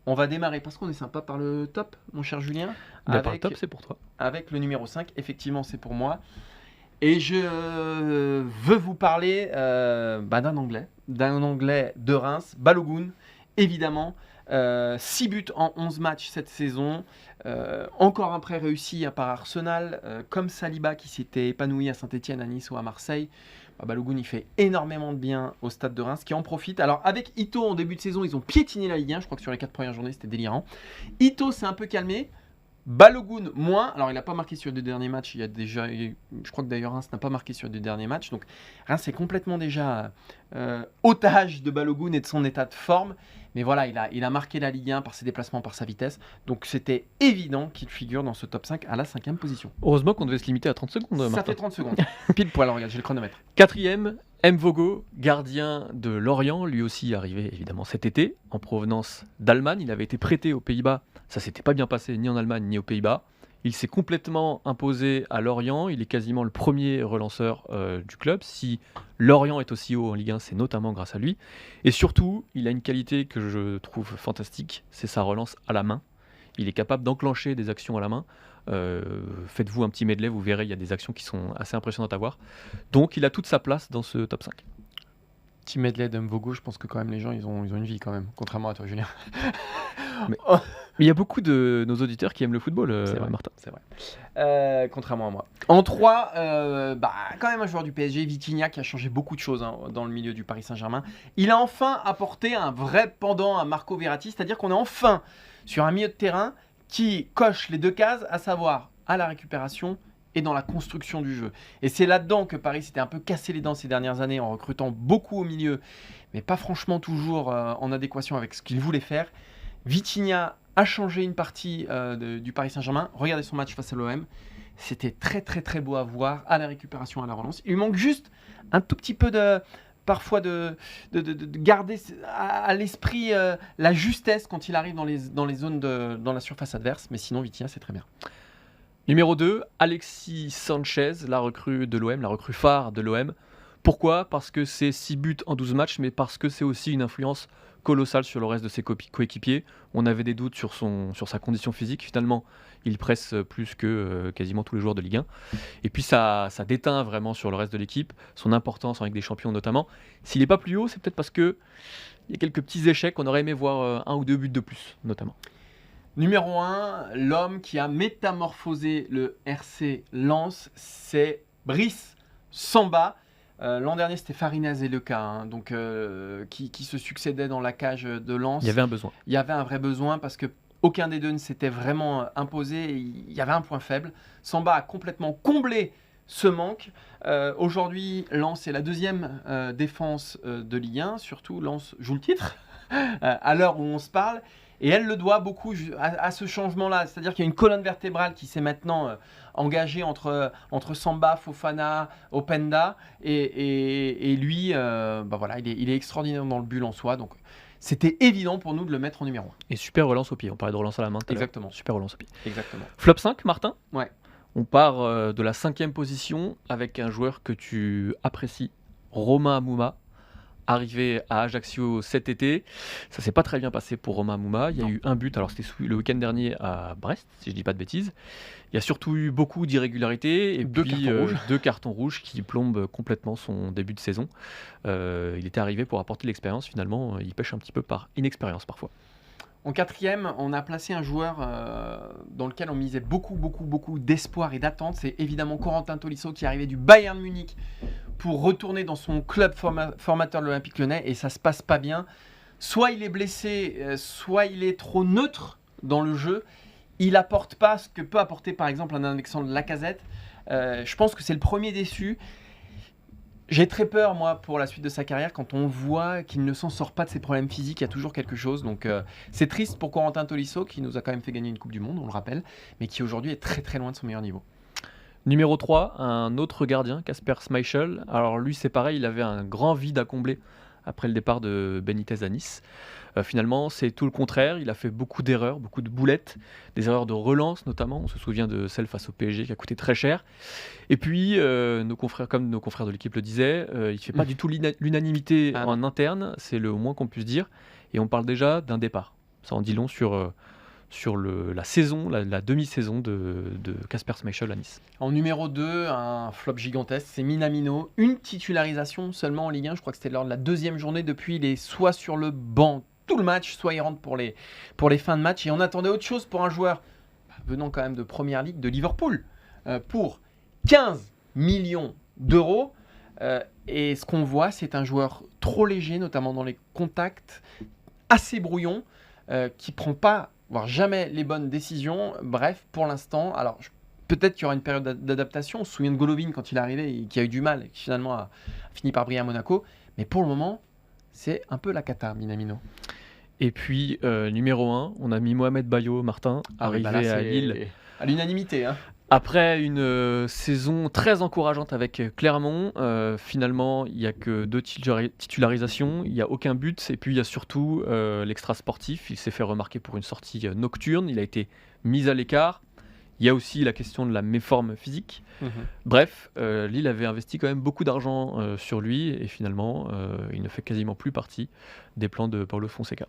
On va démarrer parce qu'on est sympa par le top, mon cher Julien. Par le top, c'est pour toi. Avec le numéro 5, effectivement, c'est pour moi. Et je veux vous parler d'un Anglais de Reims, Balogun, évidemment. 6 buts en 11 matchs cette saison. Encore un prêt réussi par Arsenal, comme Saliba qui s'était épanoui à Saint-Etienne, à Nice ou à Marseille. Balogun, il fait énormément de bien au stade de Reims, qui en profite. Alors avec Ito en début de saison, ils ont piétiné la Ligue 1. Je crois que sur les 4 premières journées, c'était délirant. Ito s'est un peu calmé. Balogun moins, alors il n'a pas marqué sur les 2 derniers matchs, je crois que d'ailleurs Reims n'a pas marqué sur les 2 derniers matchs, donc Reims est complètement déjà otage de Balogun et de son état de forme, mais voilà, il a marqué la Ligue 1 par ses déplacements, par sa vitesse, donc c'était évident qu'il figure dans ce top 5 à la 5e position. Heureusement qu'on devait se limiter à 30 secondes, Ça Martin. fait 30 secondes, pile poil, regarde, j'ai le chronomètre. 4e, Mvogo, gardien de Lorient, lui aussi arrivé évidemment cet été, en provenance d'Allemagne. Il avait été prêté aux Pays-Bas, ça s'était pas bien passé ni en Allemagne ni aux Pays-Bas. Il s'est complètement imposé à Lorient, il est quasiment le premier relanceur du club. Si Lorient est aussi haut en Ligue 1, c'est notamment grâce à lui. Et surtout, il a une qualité que je trouve fantastique, c'est sa relance à la main. Il est capable d'enclencher des actions à la main. Faites-vous un petit medley, vous verrez, il y a des actions qui sont assez impressionnantes à voir. Donc il a toute sa place dans ce top 5. Petit medley d'Mvogo, je pense que quand même les gens ils ont une vie quand même, contrairement à toi Julien. Mais il y a beaucoup de nos auditeurs qui aiment le football, Martin. C'est vrai. Contrairement à moi. En 3, quand même un joueur du PSG, Vitinha, qui a changé beaucoup de choses dans le milieu du Paris Saint-Germain. Il a enfin apporté un vrai pendant à Marco Verratti, c'est-à-dire qu'on est enfin sur un milieu de terrain qui coche les 2 cases, à savoir à la récupération et dans la construction du jeu. Et c'est là-dedans que Paris s'était un peu cassé les dents ces dernières années en recrutant beaucoup au milieu, mais pas franchement toujours en adéquation avec ce qu'il voulait faire. Vitinha a changé une partie du Paris Saint-Germain. Regardez son match face à l'OM. C'était très très très beau à voir, à la récupération, à la relance. Il lui manque juste un tout petit peu parfois de garder à l'esprit la justesse quand il arrive dans les zones dans la surface adverse. Mais sinon, Vitinha, c'est très bien. Numéro 2, Alexis Sanchez, la recrue de l'OM, la recrue phare de l'OM. Pourquoi ? Parce que c'est 6 buts en 12 matchs, mais parce que c'est aussi une influence colossale sur le reste de ses coéquipiers. On avait des doutes sur sa condition physique. Finalement, il presse plus que quasiment tous les joueurs de Ligue 1. Et puis ça déteint vraiment sur le reste de l'équipe, son importance en Ligue des Champions notamment. S'il n'est pas plus haut, c'est peut-être parce qu'il y a quelques petits échecs. On aurait aimé voir 1 ou 2 buts de plus, notamment. Numéro 1, l'homme qui a métamorphosé le RC Lens, c'est Brice Samba. L'an dernier, c'était Farinaz et Leca, donc qui se succédaient dans la cage de Lens. Il y avait un besoin. Il y avait un vrai besoin parce que aucun des deux ne s'était vraiment imposé. Il y avait un point faible. Samba a complètement comblé ce manque. Aujourd'hui, Lens est la 2e défense de Ligue 1. Surtout, Lens joue le titre à l'heure où on se parle. Et elle le doit beaucoup à ce changement-là. C'est-à-dire qu'il y a une colonne vertébrale qui s'est maintenant engagée entre Samba, Fofana, Openda. Et lui, il est extraordinaire dans le but en soi. Donc, c'était évident pour nous de le mettre en numéro 1. Et super relance au pied. On parlait de relance à la main. Exactement. Super relance au pied. Exactement. Flop 5, Martin ? Ouais. On part de la 5e position avec un joueur que tu apprécies, Romain Amouma. Arrivé à Ajaccio cet été, ça s'est pas très bien passé pour Romain Amouma. Il y a eu un but, alors c'était le week-end dernier à Brest, si je dis pas de bêtises. Il y a surtout eu beaucoup d'irrégularités et puis 2 cartons rouges qui plombent complètement son début de saison. Il était arrivé pour apporter de l'expérience, finalement, il pêche un petit peu par inexpérience parfois. En 4e, on a placé un joueur dans lequel on misait beaucoup d'espoir et d'attente. C'est évidemment Corentin Tolisso qui est arrivé du Bayern Munich pour retourner dans son club formateur de l'Olympique Lyonnais et ça se passe pas bien. Soit il est blessé, soit il est trop neutre dans le jeu. Il apporte pas ce que peut apporter par exemple un Alexandre Lacazette. Je pense que c'est le premier déçu. J'ai très peur, moi, pour la suite de sa carrière, quand on voit qu'il ne s'en sort pas de ses problèmes physiques, il y a toujours quelque chose. Donc, c'est triste pour Corentin Tolisso, qui nous a quand même fait gagner une Coupe du Monde, on le rappelle, mais qui aujourd'hui est très très loin de son meilleur niveau. Numéro 3, un autre gardien, Kasper Schmeichel. Alors lui, c'est pareil, il avait un grand vide à combler après le départ de Benitez à Nice. Finalement, c'est tout le contraire. Il a fait beaucoup d'erreurs, beaucoup de boulettes, des erreurs de relance notamment. On se souvient de celle face au PSG qui a coûté très cher. Et puis, nos confrères de l'équipe le disaient, il ne fait pas du tout l'unanimité en interne, c'est le moins qu'on puisse dire. Et on parle déjà d'un départ. Ça en dit long sur la saison, la demi-saison de Kasper Schmeichel à Nice. En numéro 2, un flop gigantesque, c'est Minamino. Une titularisation seulement en Ligue 1, je crois que c'était lors de la 2e journée. Depuis, il est soit sur le banc tout le match, soit il rentre pour les fins de match. Et on attendait autre chose pour un joueur venant quand même de Première Ligue, de Liverpool, pour 15 millions d'euros. Et ce qu'on voit, c'est un joueur trop léger, notamment dans les contacts, assez brouillon, qui prend pas, voire jamais les bonnes décisions. Bref, pour l'instant, alors peut-être qu'il y aura une période d'adaptation. On se souvient de Golovin quand il est arrivé et qui a eu du mal et qui finalement a fini par briller à Monaco. Mais pour le moment, c'est un peu la cata, Minamino. Et puis, numéro 1, on a mis Mohamed Bayo, Martin, arrivé à Lille. À l'unanimité. Hein. Après une saison très encourageante avec Clermont, finalement, il n'y a que 2 titularisations, il n'y a aucun but, et puis il y a surtout l'extra sportif. Il s'est fait remarquer pour une sortie nocturne, il a été mis à l'écart. Il y a aussi la question de la méforme physique. Bref, Lille avait investi quand même beaucoup d'argent sur lui, et finalement, il ne fait quasiment plus partie des plans de Paulo Fonseca.